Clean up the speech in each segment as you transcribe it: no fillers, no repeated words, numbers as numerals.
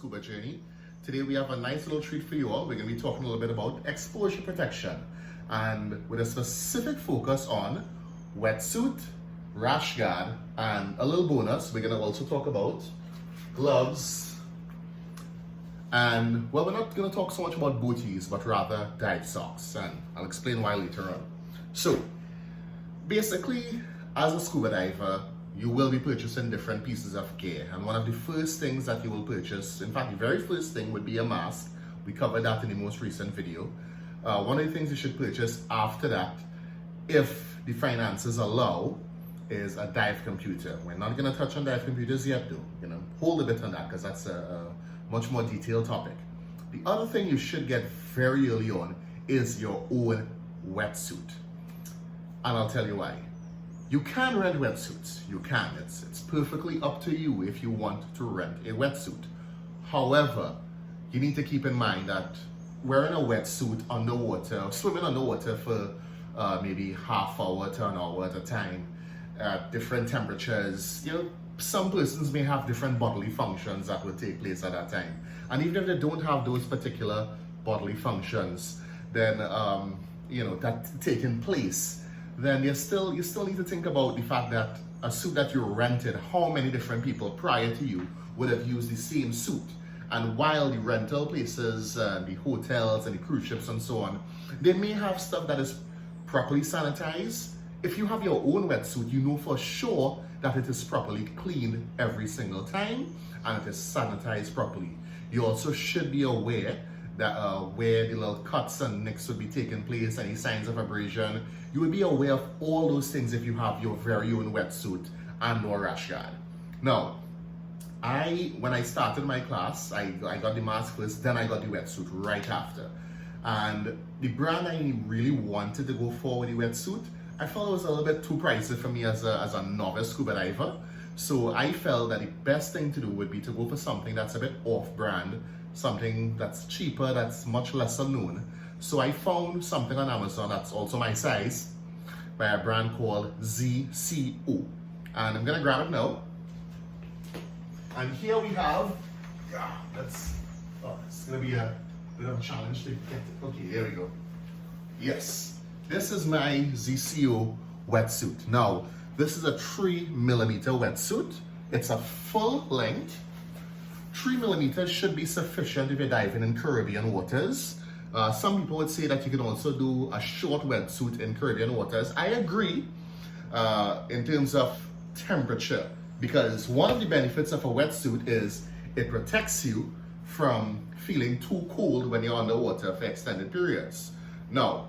scuba journey. Today we have a nice little treat for you all. We're going to be talking a little bit about exposure protection and with a specific focus on wetsuit, Rashguard, and a little bonus, we're going to also talk about gloves. And well, we're not going to talk so much about booties, but rather dive socks, and I'll explain why later on. So basically, as a scuba diver, you will be purchasing different pieces of gear, and one of the first things that you will purchase, in fact the very first thing, would be a mask. We covered that in the most recent video. One of the things you should purchase after that, if the finances allow, is a dive computer. We're not going to touch on dive computers yet though. Hold a bit on that because that's a much more detailed topic. The other thing you should get very early on is your own wetsuit, and I'll tell you why. You can rent wetsuits, you can. It's perfectly up to you if you want to rent a wetsuit. However, you need to keep in mind that wearing a wetsuit underwater, swimming underwater for maybe half hour to an hour at a time, at different temperatures, some persons may have different bodily functions that will take place at that time. And even if they don't have those particular bodily functions, then that taking place, then you still need to think about the fact that a suit that you rented, how many different people prior to you would have used the same suit. And while the rental places, the hotels and the cruise ships and so on, they may have stuff that is properly sanitized. If you have your own wetsuit, you know for sure that it is properly cleaned every single time and it is sanitized properly. You also should be aware that where the little cuts and nicks would be taking place, any signs of abrasion, you would be aware of all those things if you have your very own wetsuit and or rash guard. Now, when I started my class, I got the mask first, then I got the wetsuit right after. And the brand I really wanted to go for with the wetsuit, I felt it was a little bit too pricey for me as a novice scuba diver. So I felt that the best thing to do would be to go for something that's a bit off-brand, something that's cheaper, that's much lesser known. So I found something on Amazon that's also my size by a brand called ZCCO. And I'm gonna grab it now. And here we have, it's gonna be a bit of a challenge to get it. Okay, there we go. Yes, this is my ZCCO wetsuit. Now, this is a 3mm wetsuit. It's a full length. 3mm should be sufficient if you're diving in Caribbean waters. Some people would say that you can also do a short wetsuit in Caribbean waters. I agree in terms of temperature, because one of the benefits of a wetsuit is it protects you from feeling too cold when you're underwater for extended periods. Now,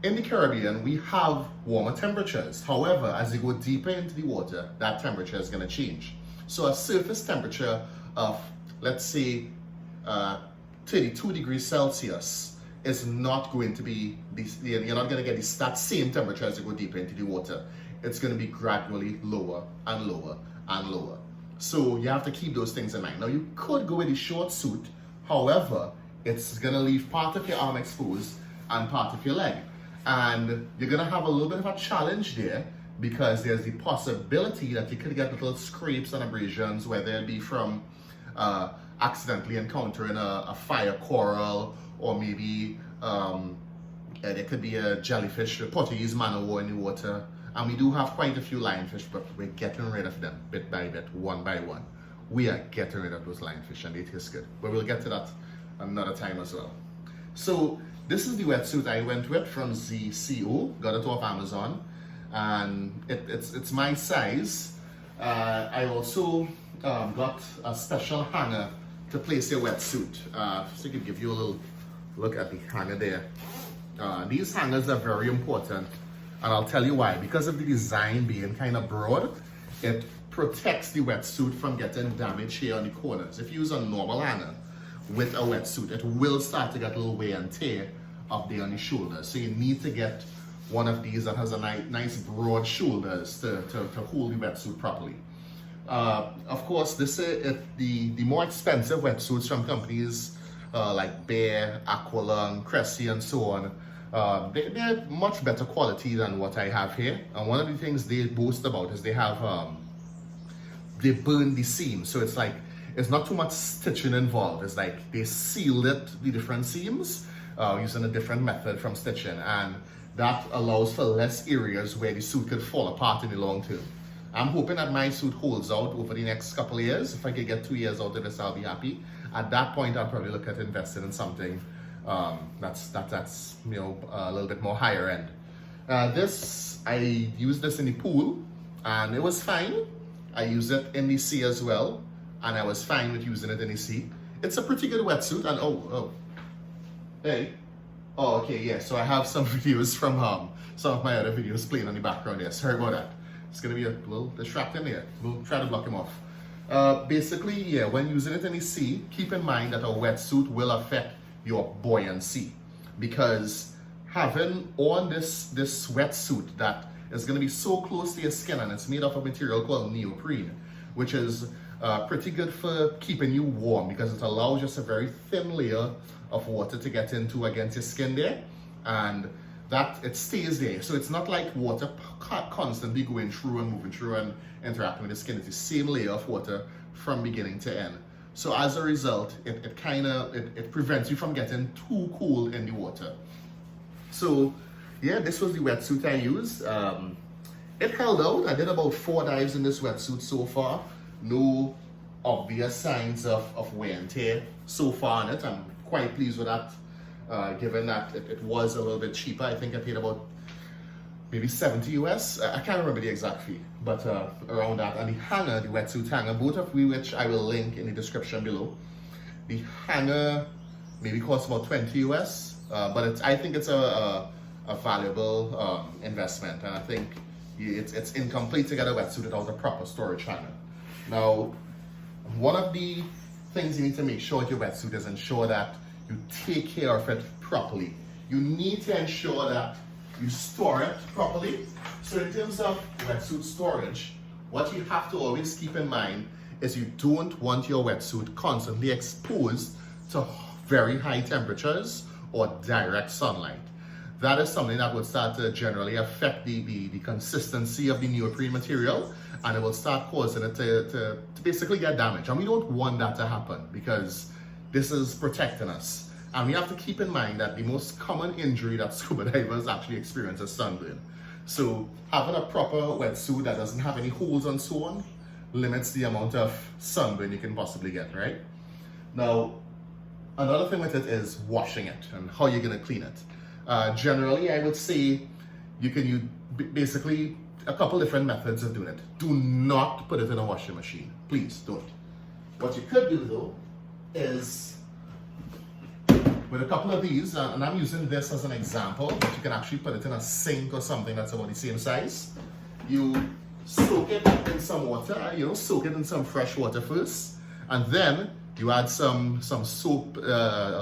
in the Caribbean, we have warmer temperatures. However, as you go deeper into the water, that temperature is going to change. So a surface temperature of, let's say, 32 degrees Celsius is not going to be, you're not going to get that same temperature as you go deeper into the water. It's going to be gradually lower and lower and lower. So you have to keep those things in mind. Now, you could go with a short suit. However, it's going to leave part of your arm exposed and part of your leg. And you're going to have a little bit of a challenge there, because there's the possibility that you could get little scrapes and abrasions, whether it be from accidentally encountering a fire coral, or maybe there could be a jellyfish, a Portuguese man o' war in the water. And we do have quite a few lionfish, but we're getting rid of them bit by bit, one by one. We are getting rid of those lionfish and they taste good. But we'll get to that another time as well. So this is the wetsuit I went with from ZCCO, got it off Amazon, and it's my size. I also got a special hanger to place your wetsuit. So I can give you a little look at the hanger there. These hangers are very important, and I'll tell you why. Because of the design being kind of broad, it protects the wetsuit from getting damaged here on the corners. If you use a normal hanger with a wetsuit, it will start to get a little wear and tear up there on the shoulders. So you need to get one of these that has a nice broad shoulders to hold the wetsuit properly. Of course, this is the more expensive wetsuits from companies like Bear, Aqualung, Cressy, and so on. They're much better quality than what I have here. And one of the things they boast about is they have they burn the seam, so it's like it's not too much stitching involved. It's like they sealed it, the different seams, using a different method from stitching, and that allows for less areas where the suit could fall apart in the long term. I'm hoping that my suit holds out over the next couple of years. If I could get 2 years out of this, I'll be happy. At that point, I'll probably look at investing in something that's a little bit more higher end. I used this in the pool, and it was fine. I used it in the sea as well, and I was fine with using it in the sea. It's a pretty good wetsuit, and hey. Oh, okay, yeah, so I have some videos from some of my other videos playing on the background there. Sorry about that. It's going to be a little distracting there. We'll try to block him off. Basically, yeah, when using it in the sea, keep in mind that a wetsuit will affect your buoyancy, because having on this wetsuit that is going to be so close to your skin, and it's made of a material called neoprene, which is pretty good for keeping you warm, because it allows just a very thin layer of water to get into against your skin there, and that it stays there. So it's not like water constantly going through and moving through and interacting with the skin. It's the same layer of water from beginning to end. So as a result, it prevents you from getting too cold in the water. So yeah, this was the wetsuit I used. It held out. I did about 4 dives in this wetsuit so far. No obvious signs of wear and tear so far on it. I'm quite pleased with that, given that it was a little bit cheaper. I think I paid about maybe 70 US. I can't remember the exact fee, but around that. And the hanger, the wetsuit hanger, both of which I will link in the description below. The hanger maybe costs about 20 US, but I think it's a valuable investment, and I think it's incomplete to get a wetsuit without a proper storage hanger. Now, one of the things you need to make sure with your wetsuit is ensure that you take care of it properly. You need to ensure that you store it properly. So in terms of wetsuit storage, what you have to always keep in mind is you don't want your wetsuit constantly exposed to very high temperatures or direct sunlight. That is something that would start to generally affect the consistency of the neoprene material, and it will start causing it to basically get damaged. And we don't want that to happen, because this is protecting us. And we have to keep in mind that the most common injury that scuba divers actually experience is sunburn. So having a proper wetsuit that doesn't have any holes and so on limits the amount of sunburn you can possibly get, right? Now, another thing with it is washing it and how you're going to clean it. Generally, I would say you can use basically a couple different methods of doing it. Do not put it in a washing machine. Please don't. What you could do though is, with a couple of these, and I'm using this as an example, but you can actually put it in a sink or something that's about the same size. You soak it in some water, soak it in some fresh water first, and then you add some soap, a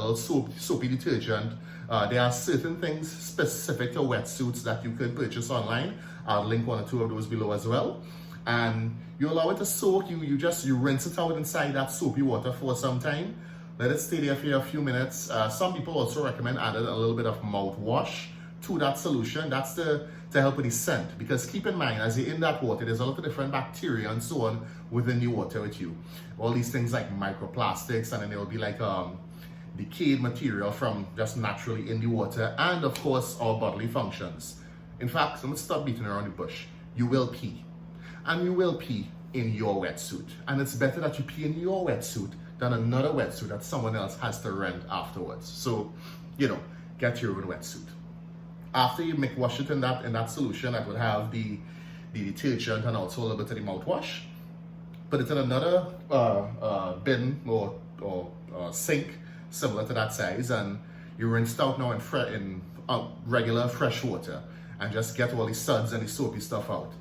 little soapy detergent. There are certain things specific to wetsuits that you could purchase online. I'll link 1 or 2 of those below as well. And you allow it to soak. You rinse it out inside that soapy water for some time. Let it stay there for a few minutes. Some people also recommend adding a little bit of mouthwash to that solution. That's to help with the scent. Because keep in mind, as you're in that water, there's a lot of different bacteria and so on within the water with you. All these things like microplastics, and then there'll be like decayed material from just naturally in the water, and of course our bodily functions. In fact, I'm gonna stop beating around the bush. You will pee, and you will pee in your wetsuit, and it's better that you pee in your wetsuit than another wetsuit that someone else has to rent afterwards. So, get your own wetsuit. After you wash it in that solution that would have the detergent and also a little bit of the mouthwash, put it in another bin or sink similar to that size, and you rinse it out now in regular fresh water, and just get all the suds and the soapy stuff out.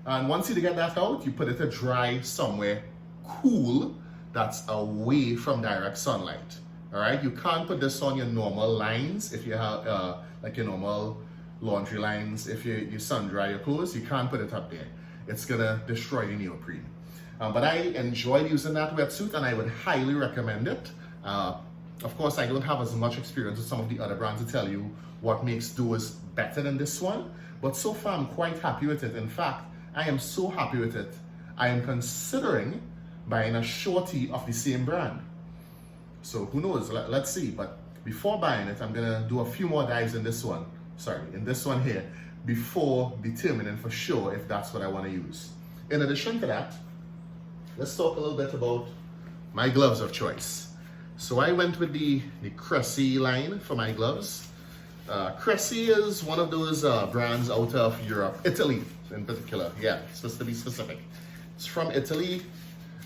And once you get that out, you put it to dry somewhere cool that's away from direct sunlight. All right, you can't put this on your normal lines. If you have like your normal laundry lines, if you sun dry your clothes, you can't put it up there. It's gonna destroy the neoprene. But I enjoyed using that wetsuit, and I would highly recommend it. Of course, I don't have as much experience with some of the other brands to tell you what makes those better than this one, but so far I'm quite happy with it. In fact, I am so happy with it, I am considering buying a shorty of the same brand. So who knows, let's see. But before buying it, I'm gonna do a few more dives in this one. In this one here, before determining for sure if that's what I want to use. In addition to that, let's talk a little bit about my gloves of choice. So I went with the Cressy line for my gloves. Cressy is one of those brands out of Europe, Italy in particular. Yeah, supposed to be specific. It's from Italy,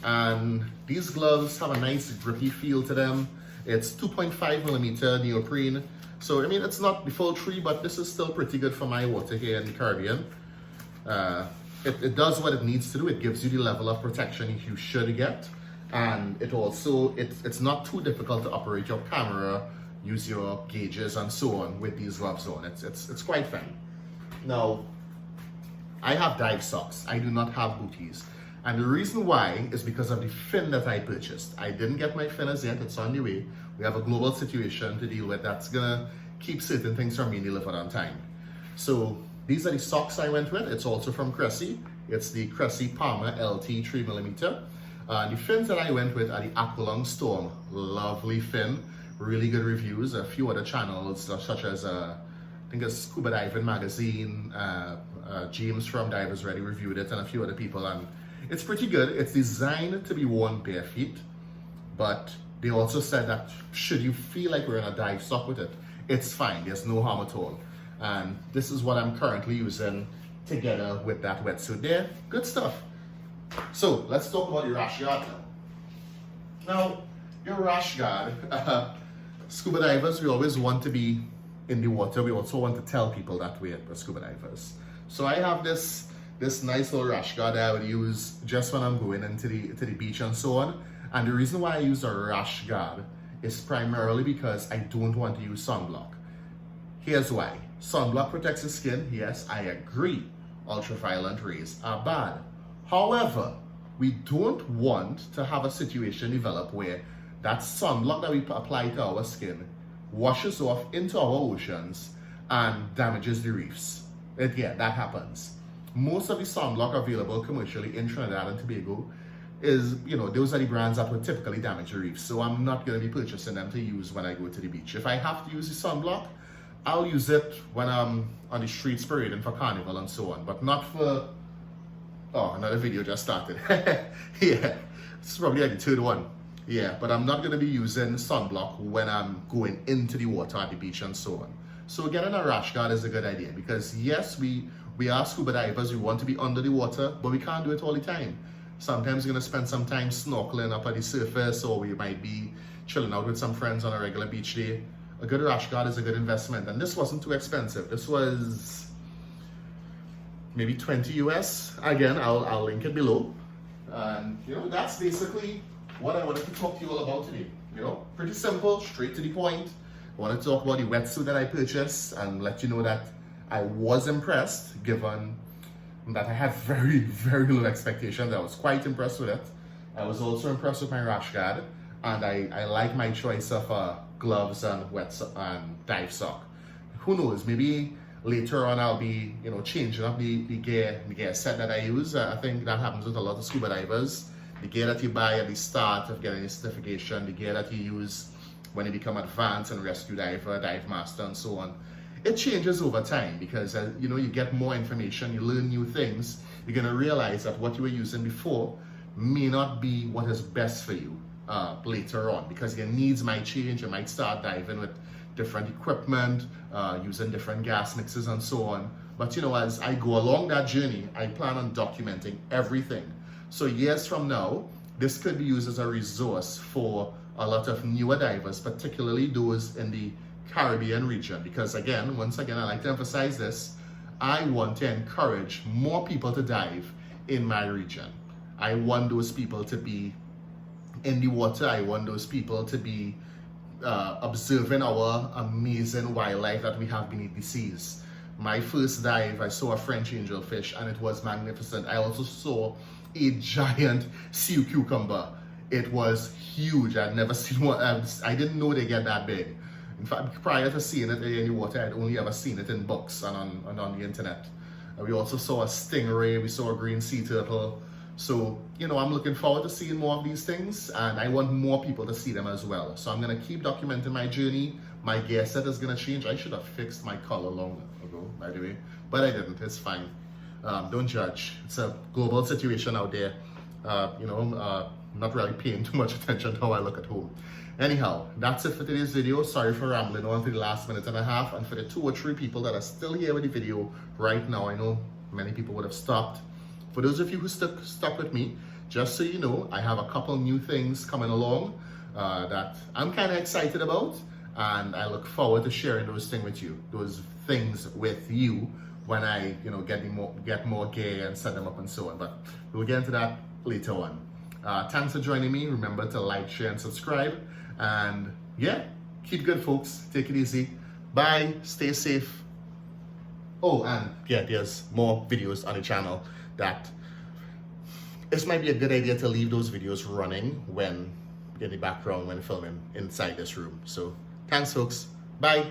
and these gloves have a nice grippy feel to them. It's 2.5 millimeter neoprene. So I mean, it's not the full tree, but this is still pretty good for my water here in the Caribbean. It does what it needs to do. It gives you the level of protection you should get, and it's not too difficult to operate your camera, use your gauges and so on with these gloves on. It's quite fun. Now, I have dive socks. I do not have booties. And the reason why is because of the fin that I purchased. I didn't get my fin as yet, it's on the way. We have a global situation to deal with that's gonna keep certain things from being delivered on time. So these are the socks I went with. It's also from Cressy. It's the Cressy Palmer LT 3mm. The fins that I went with are the Aqualung Storm. Lovely fin, really good reviews. A few other channels such as I think it's Scuba Diving Magazine, James from Divers Ready reviewed it, and a few other people, and it's pretty good. It's designed to be worn bare feet, but they also said that should you feel like we're in a dive sock with it, it's fine, there's no harm at all. And this is what I'm currently using together with that wetsuit there. Good stuff. So let's talk about your Rashguard now. Now, your Rashguard, scuba divers, we always want to be in the water. We also want to tell people that we're scuba divers. So I have this nice little Rashguard that I would use just when I'm going into the beach and so on. And the reason why I use a Rashguard is primarily because I don't want to use sunblock. Here's why. Sunblock protects the skin. Yes, I agree. Ultraviolet rays are bad. However, we don't want to have a situation develop where that sunblock that we apply to our skin washes off into our oceans and damages the reefs. Yeah, that happens. Most of the sunblock available commercially in Trinidad and Tobago is, those are the brands that would typically damage the reefs. So I'm not going to be purchasing them to use when I go to the beach. If I have to use the sunblock, I'll use it when I'm on the streets parading for carnival and so on, but not for, another video just started. Yeah, this is probably like the third one. Yeah, but I'm not going to be using sunblock when I'm going into the water at the beach and so on. So getting a Rashguard is a good idea because yes, we are scuba divers, we want to be under the water, but we can't do it all the time. Sometimes we're going to spend some time snorkeling up at the surface, or we might be chilling out with some friends on a regular beach day. A good Rashguard is a good investment, and this wasn't too expensive. This was maybe 20 US. Again, I'll link it below. And that's basically what I wanted to talk to you all about today. Pretty simple, straight to the point. I wanted to talk about the wetsuit that I purchased and let you know that I was impressed, given that I had very, very low expectations. I was quite impressed with it. I was also impressed with my Rashguard, and I like my choice of gloves and and dive sock. Who knows, maybe later on I'll be changing up the gear set that I use. I think that happens with a lot of scuba divers. The gear that you buy at the start of getting a certification, the gear that you use when you become advanced and rescue diver, dive master and so on, it changes over time because you get more information, you learn new things. You're going to realize that what you were using before may not be what is best for you later on, because your needs might change. You might start diving with different equipment, using different gas mixes and so on. But as I go along that journey, I plan on documenting everything. So years from now, this could be used as a resource for a lot of newer divers, particularly those in the Caribbean region, because once again, I like to emphasize this, I want to encourage more people to dive in my region. I want those people to be in the water. I want those people to be observing our amazing wildlife that we have beneath the seas. My first dive, I saw a French angelfish and it was magnificent. I also saw a giant sea cucumber. It was huge. I'd never seen one. I didn't know they get that big. In fact, prior to seeing it in the water, I'd only ever seen it in books and on the internet. We also saw a stingray, we saw a green sea turtle. So, you know, I'm looking forward to seeing more of these things, and I want more people to see them as well. So I'm gonna keep documenting my journey. My gear set is gonna change. I should have fixed my collar long ago, by the way, but I didn't. It's fine. Don't judge. It's a global situation out there. Not really paying too much attention to how I look at home. Anyhow, that's it for today's video. Sorry for rambling on for the last minute and a half, and for the 2 or 3 people that are still here with the video right now. I know many people would have stopped. For those of you who stuck with me, just so you know, I have a couple new things coming along that I'm kind of excited about, and I look forward to sharing those things with you when I, get more gear and set them up and so on. But we'll get into that later on. Thanks for joining me. Remember to like, share, and subscribe. And yeah, keep good, folks. Take it easy. Bye. Stay safe. Oh, and yeah, there's more videos on the channel that this might be a good idea to leave those videos running in the background when filming inside this room. So thanks, folks. Bye.